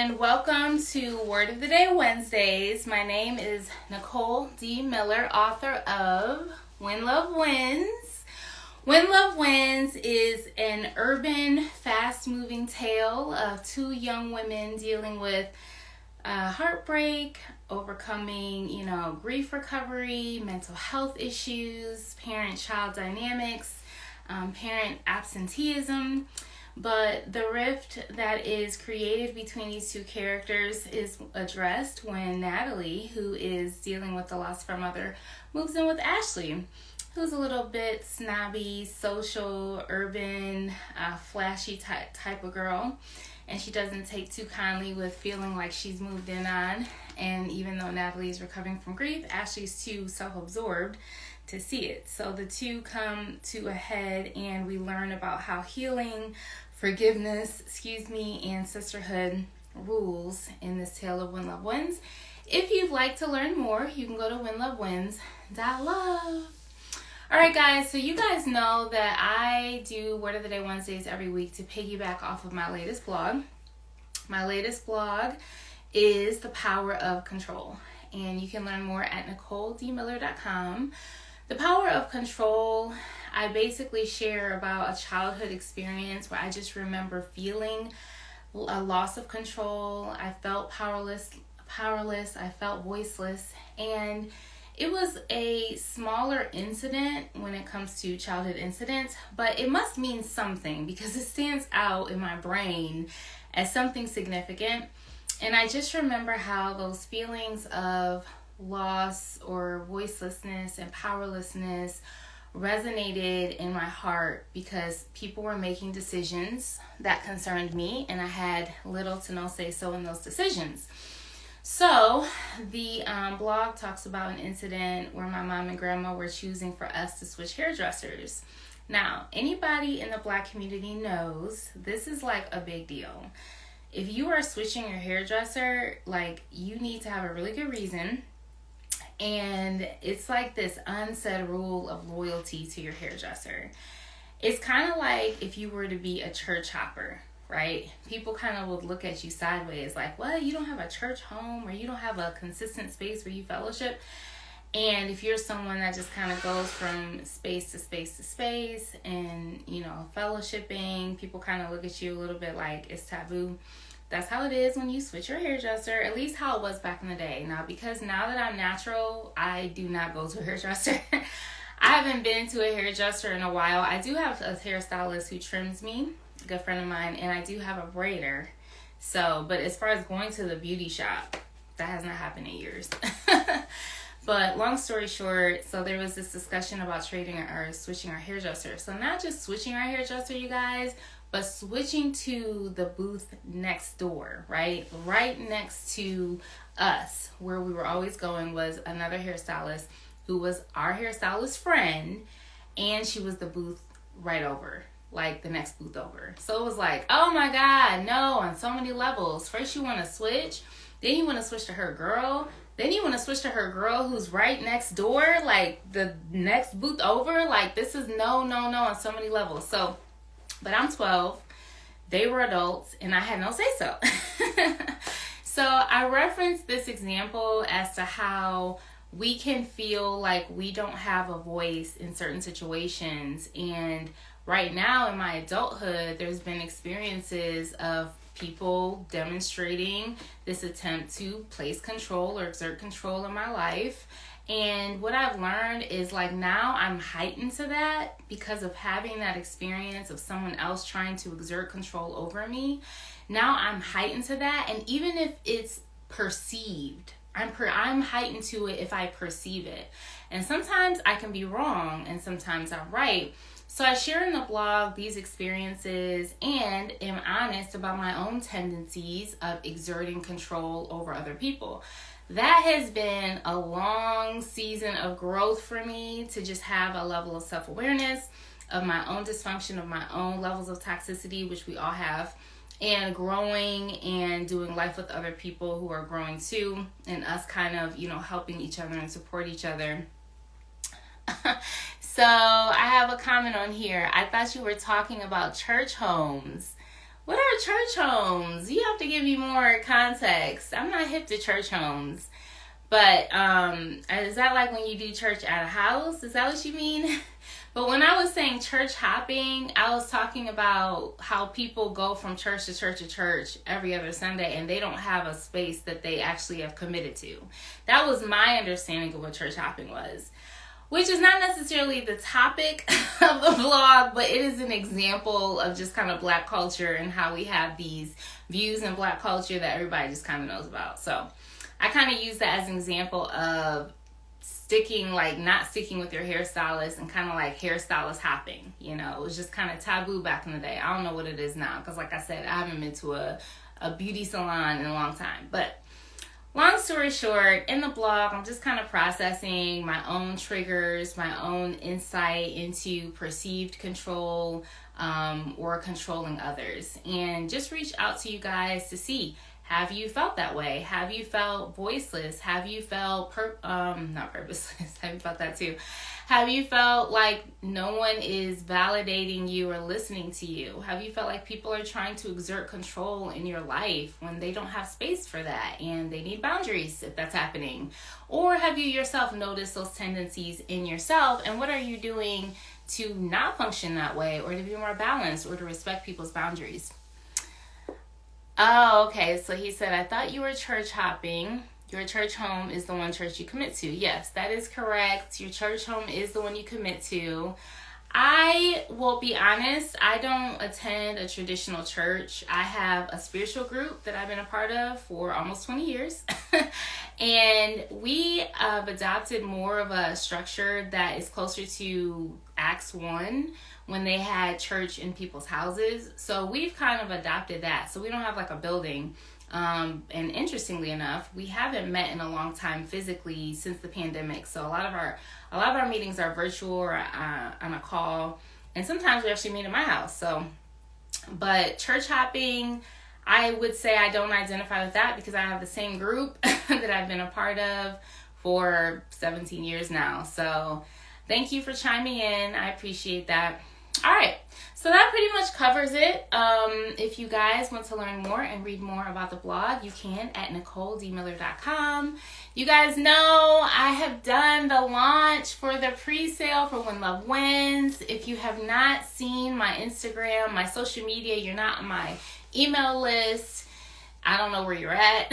and welcome to Word of the Day Wednesdays. My name is Nicole D. Miller, author of When Love Wins. When Love Wins is an urban, fast-moving tale of two young women dealing with heartbreak, overcoming, grief recovery, mental health issues, parent-child dynamics, parent absenteeism. But the rift that is created between these two characters is addressed when Natalie, who is dealing with the loss of her mother, moves in with Ashley, who's a little bit snobby, social, urban, flashy type of girl. And she doesn't take too kindly with feeling like she's moved in on. And even though Natalie is recovering from grief, Ashley's too self-absorbed to see it. So the two come to a head and we learn about how healing, forgiveness, and sisterhood rules in this tale of When Love Wins. If you'd like to learn more, you can go to whenlovewins.love. Alright guys, so you guys know that I do Word of the Day Wednesdays every week to piggyback off of my latest blog. My latest blog is The Power of Control, and you can learn more at NicoleDMiller.com. The Power of Control, I basically share about a childhood experience where I just remember feeling a loss of control. I felt powerless, I felt voiceless, and it was a smaller incident when it comes to childhood incidents, but it must mean something because it stands out in my brain as something significant. And I just remember how those feelings of loss or voicelessness and powerlessness resonated in my heart because people were making decisions that concerned me and I had little to no say-so in those decisions. So the blog talks about an incident where my mom and grandma were choosing for us to switch hairdressers. Now, anybody in the Black community knows this is like a big deal. If you are switching your hairdresser, you need to have a really good reason. And it's like this unsaid rule of loyalty to your hairdresser. It's kind of like if you were to be a church hopper, right? People kind of would look at you sideways like, well, you don't have a church home or you don't have a consistent space where you fellowship. And if you're someone that just kind of goes from space to space to space and, fellowshipping, people kind of look at you a little bit like it's taboo. That's how it is when you switch your hairdresser, at least how it was back in the day. Now, because now that I'm natural, I do not go to a hairdresser. I haven't been to a hairdresser in a while. I do have a hairstylist who trims me, a good friend of mine, and I do have a braider. But as far as going to the beauty shop, that has not happened in years. But long story short, so there was this discussion about switching our hairdresser. So not just switching our hairdresser, you guys, but switching to the booth next door, right? Right next to us, where we were always going, was another hairstylist who was our hairstylist friend, and she was the booth right over, the next booth over. So it was like, oh my God, no, on so many levels. First you want to switch, then you want to switch to her girl, then you want to switch to her girl who's right next door, the next booth over. This is no on so many levels. But I'm 12, they were adults, and I had no say-so. So I referenced this example as to how we can feel like we don't have a voice in certain situations. And right now in my adulthood, there's been experiences of people demonstrating this attempt to place control or exert control in my life. And what I've learned is now I'm heightened to that because of having that experience of someone else trying to exert control over me. Now I'm heightened to that, and even if it's perceived, I'm heightened to it if I perceive it. And sometimes I can be wrong and sometimes I'm right. So I share in the blog these experiences and am honest about my own tendencies of exerting control over other people. That has been a long season of growth for me, to just have a level of self-awareness of my own dysfunction, of my own levels of toxicity, which we all have, and growing and doing life with other people who are growing too, and us kind of, helping each other and support each other. So I have a comment on here. I thought you were talking about church homes. What are church homes? You have to give me more context. I'm not hip to church homes. But is that like when you do church at a house? Is that what you mean? But when I was saying church hopping, I was talking about how people go from church to church to church every other Sunday and they don't have a space that they actually have committed to. That was my understanding of what church hopping was, which is not necessarily the topic of the vlog, but it is an example of just kind of Black culture and how we have these views in Black culture that everybody just kind of knows about. So I kind of use that as an example of not sticking with your hairstylist and kind of like hairstylist hopping. You know, it was just kind of taboo back in the day. I don't know what it is now because, like I said, I haven't been to a beauty salon in a long time. But long story short, in the blog, I'm just kind of processing my own triggers, my own insight into perceived control or controlling others, and just reach out to you guys to see, have you felt that way? Have you felt voiceless? Have you felt not purposeless? Have you felt that too? Have you felt like no one is validating you or listening to you? Have you felt like people are trying to exert control in your life when they don't have space for that and they need boundaries if that's happening? Or have you yourself noticed those tendencies in yourself, and what are you doing to not function that way, or to be more balanced, or to respect people's boundaries? Oh, okay. So he said, I thought you were church hopping. Your church home is the one church you commit to. Yes, that is correct. Your church home is the one you commit to. I will be honest, I don't attend a traditional church. I have a spiritual group that I've been a part of for almost 20 years. And we have adopted more of a structure that is closer to Acts 1, when they had church in people's houses. So we've kind of adopted that. So we don't have like a building. And interestingly enough, we haven't met in a long time physically since the pandemic. So a lot of our meetings are virtual or on a call, and sometimes we actually meet in my house. So, but church hopping, I would say I don't identify with that because I have the same group that I've been a part of for 17 years now. So thank you for chiming in. I appreciate that. All right, so that pretty much covers it. If you guys want to learn more and read more about the blog, you can at NicoleDMiller.com. You guys know I have done the launch for the pre-sale for When Love Wins. If you have not seen my Instagram, my social media, you're not on my email list, I don't know where you're at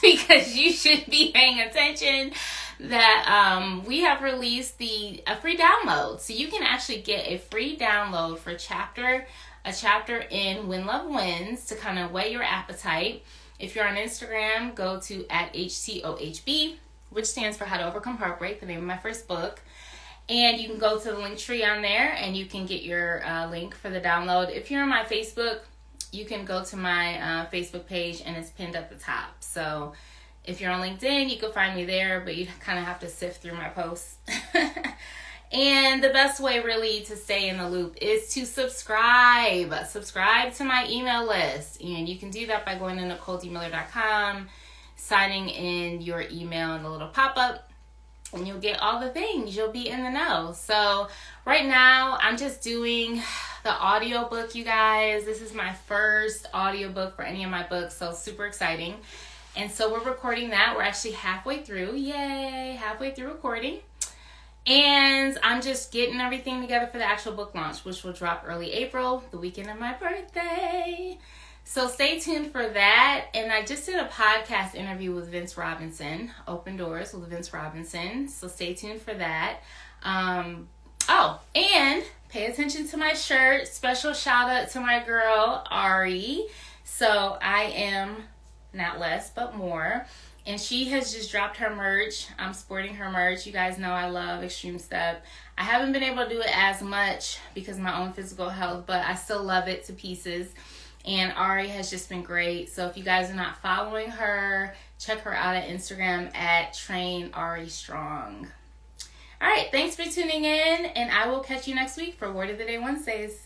because you should be paying attention. That we have released a free download. So you can actually get a free download for a chapter in When Love Wins to kind of weigh your appetite. If you're on Instagram, go to @HTOHB, which stands for How to Overcome Heartbreak, the name of my first book. And you can go to the link tree on there and you can get your link for the download. If you're on my Facebook, you can go to my Facebook page and it's pinned at the top. So if you're on LinkedIn, you can find me there, but you kind of have to sift through my posts. And the best way really to stay in the loop is to subscribe. Subscribe to my email list. And you can do that by going to NicoleDMiller.com, signing in your email in the little pop-up, and you'll get all the things. You'll be in the know. So right now, I'm just doing the audiobook, you guys. This is my first audiobook for any of my books, so super exciting. And so we're recording that. We're actually halfway through. Yay! Halfway through recording. And I'm just getting everything together for the actual book launch, which will drop early April, the weekend of my birthday. So stay tuned for that. And I just did a podcast interview with Vince Robinson, Open Doors with Vince Robinson. So stay tuned for that. And pay attention to my shirt. Special shout out to my girl, Ari. So I am not less, but more. And she has just dropped her merch. I'm sporting her merch. You guys know I love Extreme Step. I haven't been able to do it as much because of my own physical health, but I still love it to pieces. And Ari has just been great. So if you guys are not following her, check her out at Instagram at TrainAriStrong. All right, thanks for tuning in, and I will catch you next week for Word of the Day Wednesdays.